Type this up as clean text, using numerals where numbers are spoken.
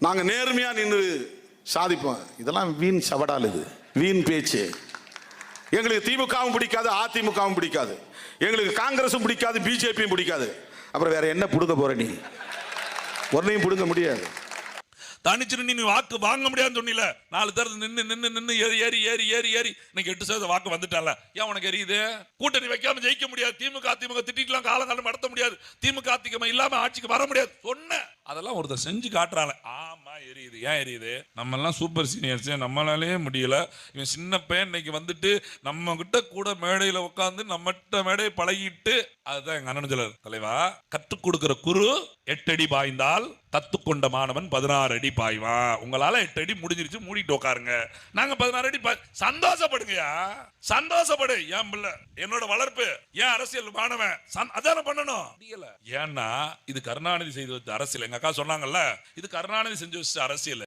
நாங்கள் நேர்மையாக நின்று சாதிப்போம். இதெல்லாம் வீண் சவடால், இது வீண் பேச்சு. எங்களுக்கு திமுகவும் பிடிக்காது, அதிமுகவும் பிடிக்காது, எங்களுக்கு காங்கிரஸும் பிடிக்காது, பிஜேபியும் பிடிக்காது. அப்புறம் வேற என்ன பிடுங்க போற? நீ ஒன்னையும் பிடுங்க முடியாது. தனிச்சு நீ வாக்கு வாங்க முடியாதுன்னு சொன்னீல. 4 தேர்தல் நின்று ஏறி இன்னைக்கு 8% வாக்கு வந்துட்டால. ஏன் உனக்கு எரியுது? கூட்டணி வைக்காம ஜெயிக்க முடியாது. திமுக திட்டிட்டுலாம் காலங்காலம் நடத்த முடியாது. திமுக அதிமுக இல்லாம ஆட்சிக்கு வர முடியாது சொன்ன. அதெல்லாம் ஒருத்தர் செஞ்சு காட்டுறாங்க. ஆமா எரியுது. ஏன் எரியுது? நம்ம எல்லாம் சூப்பர் சீனியர்ஸ், நம்மளாலே முடியல. இவன் சின்ன பையன் இன்னைக்கு வந்துட்டு நம்ம கிட்ட கூட மேடையில உட்காந்து நம்மகிட்ட மேடையை பழகிட்டு, அதுதான் எங்க அண்ணன் சொல்றாரு, தலைவா கற்றுக் கொடுக்கிற குரு 8 அடி பாய்ந்தால் கத்துக்கொண்ட மாணவன் 16 அடி பாய்வான். உங்களால 8 அடி முடிஞ்சிருச்சு, மூடிட்டு உட்காருங்க. நாங்க 16 அடி சந்தோஷப்படுங்கயா, சந்தோஷப்படு. ஏன் பிள்ளை, என்னோட வளர்ப்பு, ஏன் அரசியல் மாணவன் அதான பண்ணணும். ஏன்னா இது கருணாநிதி செய்து வச்ச அரசியல். எங்க அக்கா சொன்னாங்கல்ல, இது கருணாநிதி செஞ்சு வச்ச அரசியல்.